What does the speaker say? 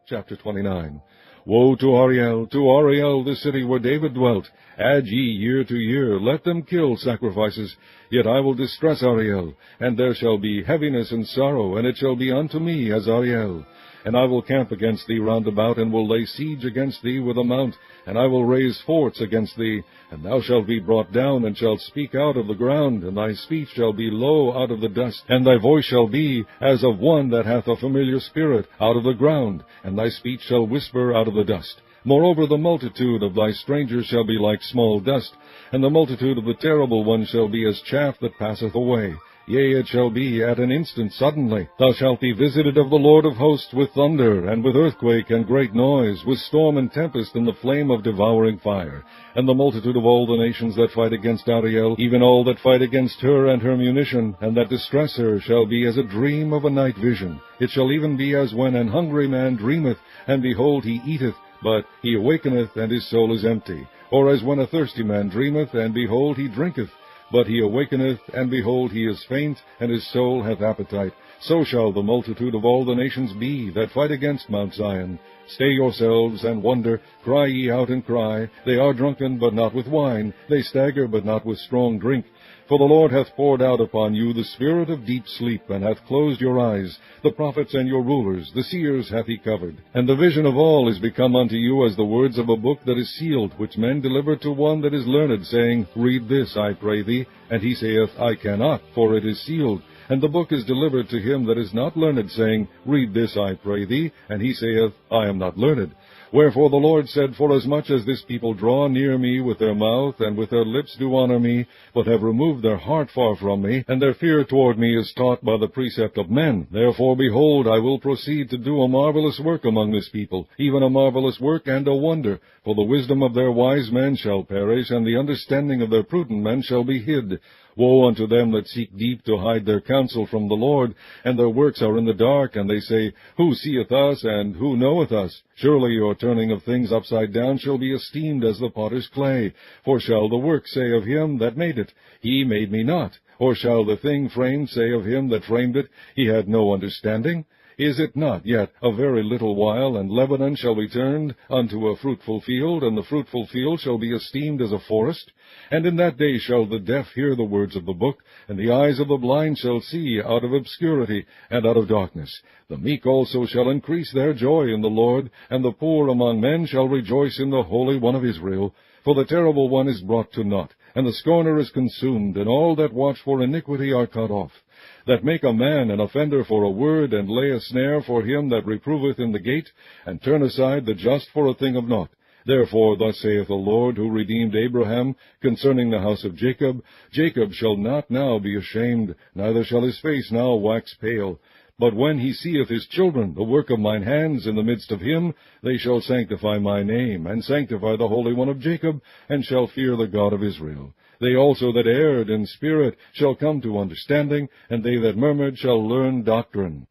Chapter 29. Woe to Ariel, the city where David dwelt! Add ye year to year, let them kill sacrifices. Yet I will distress Ariel, and there shall be heaviness and sorrow, and it shall be unto me as Ariel. And I will camp against thee round about, and will lay siege against thee with a mount, and I will raise forts against thee. And thou shalt be brought down, and shalt speak out of the ground, and thy speech shall be low out of the dust, and thy voice shall be as of one that hath a familiar spirit out of the ground, and thy speech shall whisper out of the dust. Moreover, the multitude of thy strangers shall be like small dust, and the multitude of the terrible ones shall be as chaff that passeth away. Yea, it shall be at an instant suddenly. Thou shalt be visited of the Lord of hosts with thunder, and with earthquake and great noise, with storm and tempest, and the flame of devouring fire. And the multitude of all the nations that fight against Ariel, even all that fight against her and her munition, and that distress her, shall be as a dream of a night vision. It shall even be as when an hungry man dreameth, and behold, he eateth, but he awakeneth, and his soul is empty. Or as when a thirsty man dreameth, and behold, he drinketh, but he awakeneth, and behold, he is faint, and his soul hath appetite. So shall the multitude of all the nations be that fight against Mount Zion. Stay yourselves, and wonder, cry ye out and cry. They are drunken, but not with wine. They stagger, but not with strong drink. For the Lord hath poured out upon you the spirit of deep sleep, and hath closed your eyes. The prophets and your rulers, the seers hath he covered. And the vision of all is become unto you as the words of a book that is sealed, which men deliver to one that is learned, saying, Read this, I pray thee. And he saith, I cannot, for it is sealed. And the book is delivered to him that is not learned, saying, Read this, I pray thee. And he saith, I am not learned. Wherefore the Lord said, Forasmuch as this people draw near me with their mouth, and with their lips do honor me, but have removed their heart far from me, and their fear toward me is taught by the precept of men. Therefore, behold, I will proceed to do a marvelous work among this people, even a marvelous work and a wonder. For the wisdom of their wise men shall perish, and the understanding of their prudent men shall be hid. Woe unto them that seek deep to hide their counsel from the Lord, and their works are in the dark, and they say, Who seeth us, and who knoweth us? Surely your turning of things upside down shall be esteemed as the potter's clay. For shall the work say of him that made it, He made me not? Or shall the thing framed say of him that framed it, He had no understanding? Is it not yet a very little while, and Lebanon shall be turned unto a fruitful field, and the fruitful field shall be esteemed as a forest? And in that day shall the deaf hear the words of the book, and the eyes of the blind shall see out of obscurity and out of darkness. The meek also shall increase their joy in the Lord, and the poor among men shall rejoice in the Holy One of Israel. For the terrible one is brought to naught, and the scorner is consumed, and all that watch for iniquity are cut off. That make a man an offender for a word, and lay a snare for him that reproveth in the gate, and turn aside the just for a thing of naught. Therefore thus saith the Lord, who redeemed Abraham, concerning the house of Jacob, Jacob shall not now be ashamed, neither shall his face now wax pale. But when he seeth his children, the work of mine hands, in the midst of him, they shall sanctify my name, and sanctify the Holy One of Jacob, and shall fear the God of Israel. They also that erred in spirit shall come to understanding, and they that murmured shall learn doctrine.